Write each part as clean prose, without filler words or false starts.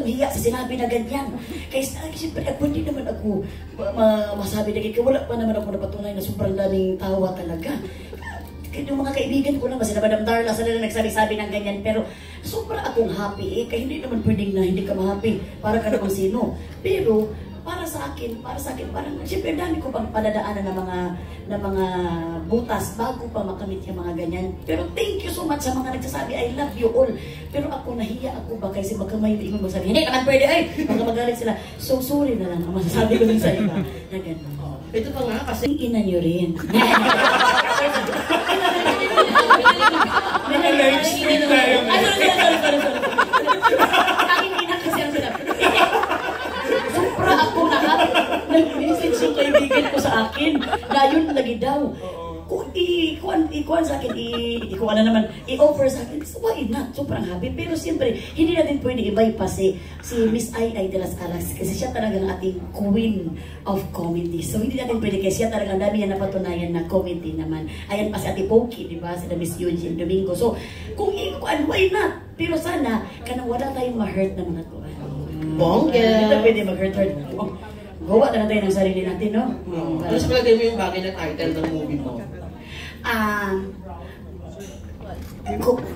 akong hiya sa sinabi na ganyan. Kaya siyempre, hindi naman ako masabi na ganyan. Wala pa naman ako napatunay na sobrang daming tawa talaga. Yung mga kaibigan ko naman, sila Madam Darla, sila na nagsabi-sabi ng ganyan. Pero sobra akong happy kaya hindi naman pwedeng na hindi ka ma-happy para ka naman sino. Pero, para sa akin, parang, siyempre, dami ko pang padadaanan ng mga butas bago pa makamit yung mga ganyan. Pero thank you so much sa mga nagsasabi, I love you all. Pero ako, nahiya ako ba? Kasi baka may hindi mo magsabi, hindi naman pwede, baka magalit sila. So, sorry na lang ang masasabi ko din sa iba. Na gano'n. Ito pa nga, kasi ina nyo rin. Nag-message yung kaibigan ko sa akin na yun lagi daw. Kung ikuan sa akin, ikuan na naman, i-offer sa akin, so why not? Sobrang happy. Pero siyempre, hindi natin pwede i-bypass si Miss Ai de las Alas kasi siya talagang ating queen of comedy. So hindi natin pwede kasi siya talagang dami niya napatunayan na comedy naman. Ayan pa si Ate Pokey, di ba? Si Miss Eugene Domingo. So, kung ikuan, why not? Pero sana, kanang wala tayong ma-hurt na mga kuan. Bongga! Hindi na pwede mag-hurt. Gawa na tayo ng sarili natin, no? Ano sa palagay mo yung bagay na title ng movie mo?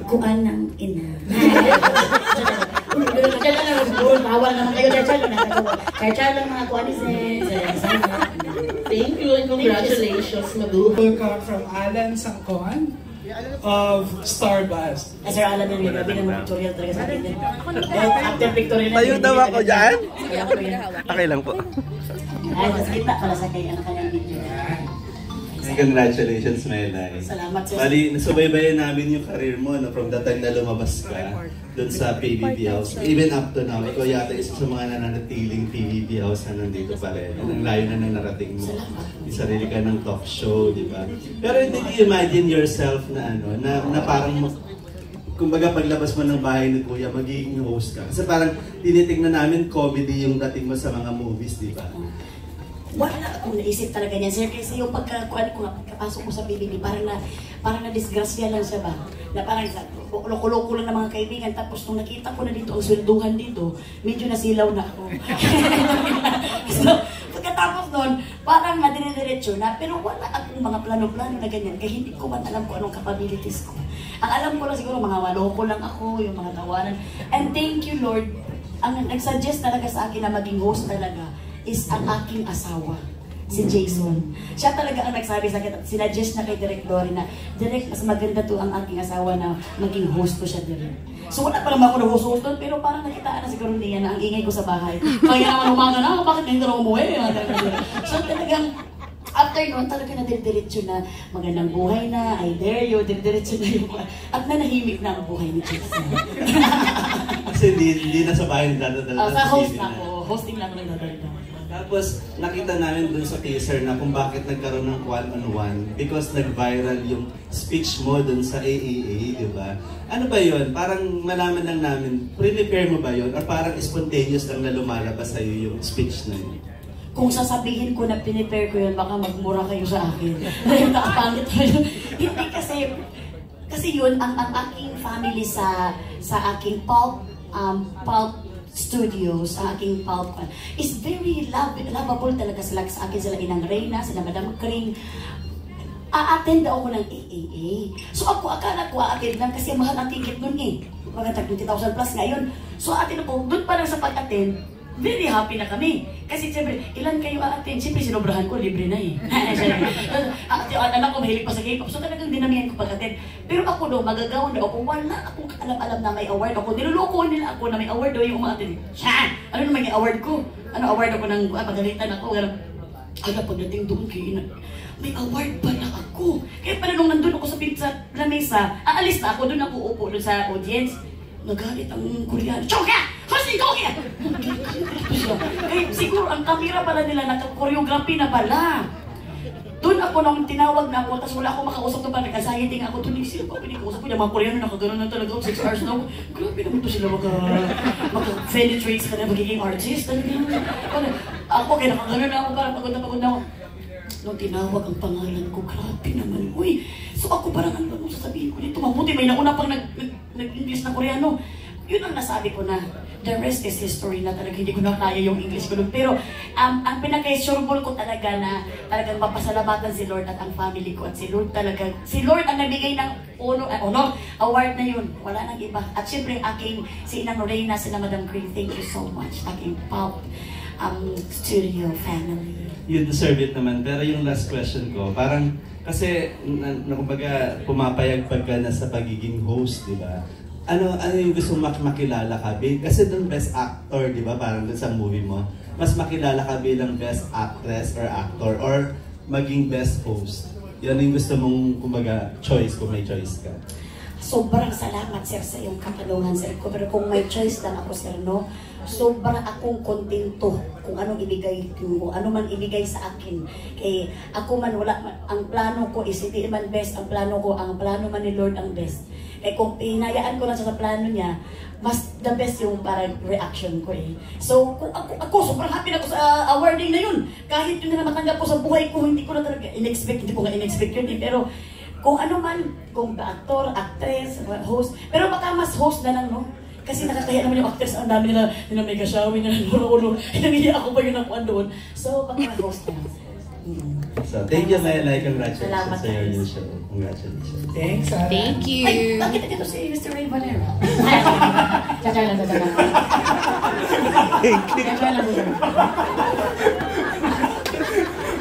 Kuan ng ina. Diyan lang siguro, bawal naman kayo. Diyan lang mga kuanises. Thank you and congratulations, Madu. Welcome from Alan Sangkon of Starbuzz. Sir Alan yung gabi ng tutorial talaga sa akin. After Victoria na. Tayo daw ako dyan? Okay lang po. Ay, mas kita pala sa kanyang video. Congratulations, Melay. Salamat, sir. Bali, nasubaybayan namin yung career mo from the time na lumabas ka doon sa PBB House. Even up to now, ikaw yata isa sa mga nananatiling PBB House na nandito pa rin. Ang layo na nang narating mo. May sarili ka ng talk show, di ba? Pero did you imagine yourself na na parang kumbaga paglabas mo ng bahay ni Kuya, magiging host ka? Kasi parang tinitingnan namin comedy yung dating mo sa mga movies, di ba? Wala akong naisip talaga niyan, sir. Kasi yung pagkakuan ko, pagkapasok ko sa PBB, parang na-disgrasya lang siya ba? Na parang loko-loko lang ng mga kaibigan. Tapos nung nakita ko na dito, ang swelduhan dito, medyo nasilaw na ako. So, pagkatapos nun, parang madire-diretso na. Pero wala akong mga plano-plano na ganyan. Kaya hindi ko man alam kung anong capabilities ko. Ang alam ko lang siguro, mga waloko lang ako, yung mga tawanan. And thank you, Lord. Ang nag-suggest talaga sa akin na maging host talaga is ang aking asawa, si Jason. Siya talaga ang nagsabi sa akin, sinuggest na kay Direk Lori na, Direk, mas maganda to ang aking asawa na maging host ko siya, Direk. So wala pa naman ako na host doon, pero parang nakitaan na siguro niya na ang ingay ko sa bahay. Kaya naman umaga na, bakit hindi na umuwi? So talagang, after noon, talaga na diretso na magandang buhay na, I dare you, diretso na yung at nanahimik na ang buhay ni Jason. Kasi hindi na sa bahay nagdadala. Sa host na ako, hosting lang ako nagdadala. Tapos, nakita namin dun sa teaser na kung bakit nagkaroon ng one-on-one because nag-viral yung speech mo dun sa AAA, di ba? Ano ba yun? Parang malaman lang namin, pre-prepare mo ba yun? Or parang spontaneous lang na lumalabas sa'yo yung speech na yun? Kung sasabihin ko na pinipare ko yun, baka magmura kayo sa akin. Dahil nakapangit tayo. Hindi kasi yun, ang aking family sa aking pulp studios, sa aking pulp is very lovable talaga sila sa akin. Sila Inang Reyna, sila Madam Kring. A-attend daw ako ng AAA. So ako, akala ko a-attend lang kasi mahal ang ticket nun eh. Mga tag 20,000 plus ngayon. So attend ako, doon pa lang sa pag-attend, very happy na kami. Kasi siyempre, ilan kayo a-attend? Siyempre, sinobrahan ko, libre na eh. Anak ko, mahilig pa sa K-pop. So talagang dinamihan ko pag-attend. Pero ako daw, magagawin daw ako, wala akong alam-alam na may award ako. Niloloko nila ako na may award daw yung uma-attend. Siya! Ano naman yung award ko? Ano award ako ng pagalitan ako? Ala, pagdating doon kayo may award pala ako. Kaya pala nung nandun ako sa lamesa, aalis na ako, doon ako upo doon sa audience. Nagalit ang Koreano. Choka! Hoshi Koki! Eh, siguro ang kamera pala nila, naka-choreography na pala. Doon ako nang tinawag na ako, tapos wala akong makausap na pa, nag-anxiety nga ako, doon sila pa, pinikausap ko niya, mga Koreano, nakagano'n na talaga, 6 hours na ako. Grabe naman to sila maka-penetrate sa na magiging artist. Ako, kaya nakagano'n na ako, parang pagod na ako. Nung tinawag ang pangalan ko, grabe naman, uy. So ako parang ano sasabihin ko dito, mabuti may nauna pang nag-English na Koreano. Yun ang nasabi ko na, the rest is history na talaga. Hindi ko na kaya yung English ko doon. Pero ang pinaka-sureball ko talaga na talagang mapasalamatan si Lord at ang family ko. At si Lord talaga, si Lord ang nabigay ng award na yun. Wala nang iba. At syempre aking si Inang Reyna, sila Madam Green, thank you so much. Aking pop studio family. You deserve it naman. Pero yung last question ko, parang kasi kumbaga pumapayag pagka nasa pagiging host, di ba? Ano yung gusto makilala ka? Kasi doon best actor, di ba? Parang doon sa movie mo. Mas makilala ka bilang best actress or actor or maging best host. Yan yung gusto mong, kumbaga, choice kung may choice ka. Sobrang salamat, sir, sa iyong katanungan, sir. Pero kung may choice lang ako, sir, no? Sobrang akong kontento kung anong ibigay, kung ano man ibigay sa akin. Kaya ako man, ang plano ko is hindi man best, ang plano man ni Lord ang best. Kaya kung hinayaan ko lang sa plano niya, mas the best yung parang reaction ko eh. So, kung ako sobrang happy na ako sa awarding na yun. Kahit yun na matanggap ko sa buhay ko, hindi ko na talaga in-expect yun eh. Pero kung ano man, kung actor, actress, host, pero baka mas host na lang, no? Kasi nakakaya naman yung actress, ang dami nila mega showing, nila nulo-ulo, nangiyak ako ba yun ang doon. So, baka host na lang. So, thank you, Maylay. Congratulations Salamat, sa your guys. new show. Congratulations. Thanks, Sarah. Thank you. Ay, bakit dito si Mr. Ray Valero? Tsaka lang.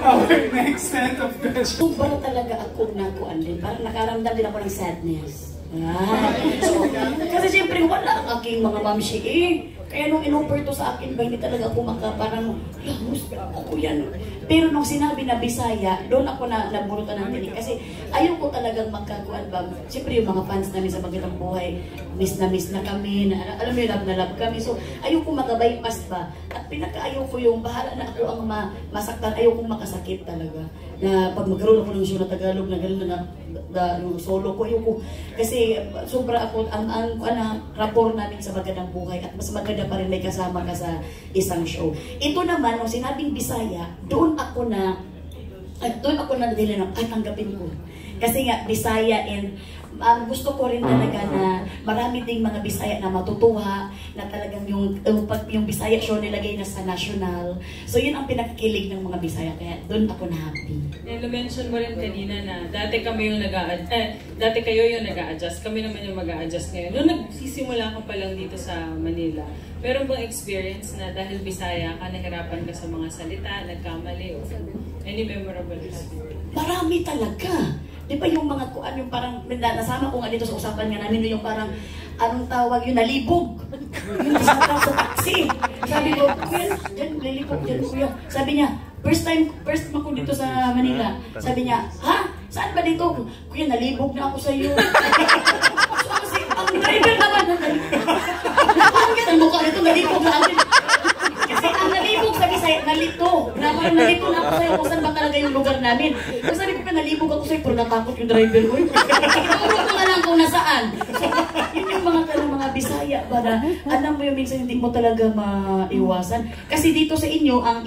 Our next set of questions. Sobra talaga akong nakuan din. Parang nakaramdam din ako ng sadness. Kasi siyempre wala ang aking mga mamshi eh. Kaya nung in-offer to sa akin ba, hindi talaga ako parang, ako yan. Pero nung sinabi na Bisaya, doon ako naburutan ng tinig. Kasi ayaw ko talagang magkakuan ba. Siyempre yung mga fans namin sa Magandang Buhay, miss na kami, alam mo yung love kami. So ayaw ko mag-bypass ba. At pinaka-ayaw ko yung bahala na ako ang masaktan. Ayaw kong makasakit talaga. Na pag magkaroon ako ng show na Tagalog, na gano'n na solo ko, ayaw ko. Kasi sobra ako, ang rapport namin sa Magandang Buhay at mas maganda pa rin may kasama ka sa isang show. Ito naman, nung sinabing Bisaya, doon ako na dili na tanggapin ko. Kasi nga, Bisaya and gusto ko rin talaga na marami ding mga Bisaya na matutuwa, na talagang yung Bisaya show nilagay na sa national. So yun ang pinakakilig ng mga Bisaya, kaya doon ako na happy. Na-mention mo rin kanina na dati kayo yung nag-a-adjust, kami naman yung mag-a-adjust ngayon. Noong nagsisimula ka pa lang dito sa Manila, meron bang experience na dahil Bisaya ka, nahirapan ka sa mga salita, nagkamali, o any memorable experience? Marami talaga. Di ba yung mga kuan, yung parang, nasama ko nga dito sa usapan nga namin, yung parang, anong tawag yun, nalibog. Yung sa taxi. Sabi ko, kuya, dyan, nalibog, dyan, kuya. Sabi niya, first mo ko dito sa Manila. Sabi niya, ha? Saan ba dito? Kuya, nalibog na ako sa iyo. So, kasi, ang driver naman, ang mukha nito, nalibog na ako. Kasi ang nalibog sa Bisaya, nalito. Nalito na ako sa'yo kung saan ba talaga yung lugar namin. Kasi sabi ko pa, nalibog ako sa'yo, pero natakot yung driver ko. Ituro ko na lang kung nasaan. So, yun yung mga Bisaya ba na, alam mo yung minsan hindi mo talaga maiwasan. Kasi dito sa inyo, ang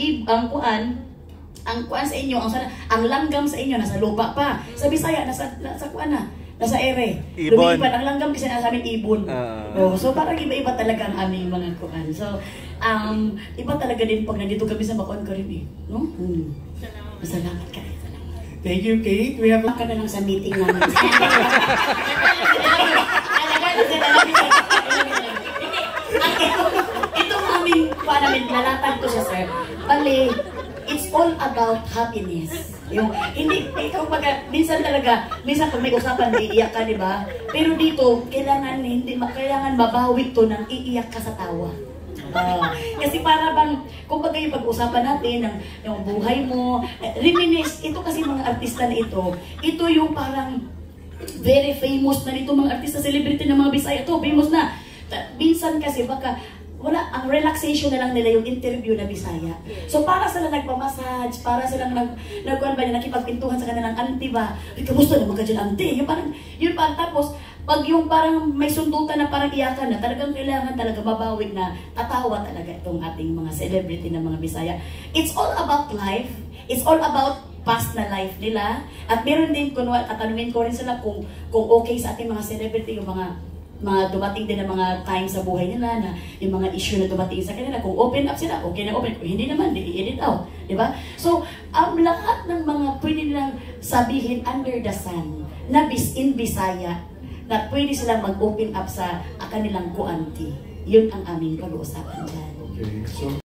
kuan sa inyo, ang langgam sa inyo, nasa lupa pa. Sa Bisaya, nasa kuan na. Nasa ere. Lumilipad. Ang langgam kasi nasa amin ibon. So parang iba-iba talaga ang aming mga kuan. So, iba talaga din pag nandito kami sa Bacoan ka rin eh. No? Salamat ka. Thank you, Kate. We have Ka na lang sa meeting namin. Itong aming kuan namin, nalatag ko siya, sir. Bali, it's all about happiness. Yung, hindi, ikaw minsan pag may usapan, iiyak ka, di ba? Pero dito, kailangan mabawi to ng iiyak ka sa tawa. Kasi para bang, kumbaga yung pag-usapan natin, yung buhay mo, reminisce, ito kasi mga artista na ito yung parang very famous na nito, mga artista, celebrity ng mga Bisaya, ito, famous na. Minsan kasi baka, ang relaxation na lang nila yung interview na Bisaya. So para sila nagpamassage, para sila nakipagpintuhan sa kanilang auntie ba? Ay, kamusta naman ka dyan, auntie? Yung parang tapos, pag yung parang may sundutan na parang iyakan na, talagang kailangan talaga babawig na tatawa talaga itong ating mga celebrity ng mga Bisaya. It's all about life. It's all about past na life nila. At meron din, katanungin ko rin sila kung okay sa ating mga celebrity, yung mga mga dumating din na mga time sa buhay nila na yung mga issue na dumating sa kanila, kung open up sila, okay na open. Kung hindi naman, i-edit out. Diba? So, ang lahat ng mga pwede nilang sabihin under the sun, na in Bisaya, na pwede silang mag-open up sa kanilang kuanti. Yun ang aming pag-uusapan dyan. Okay, so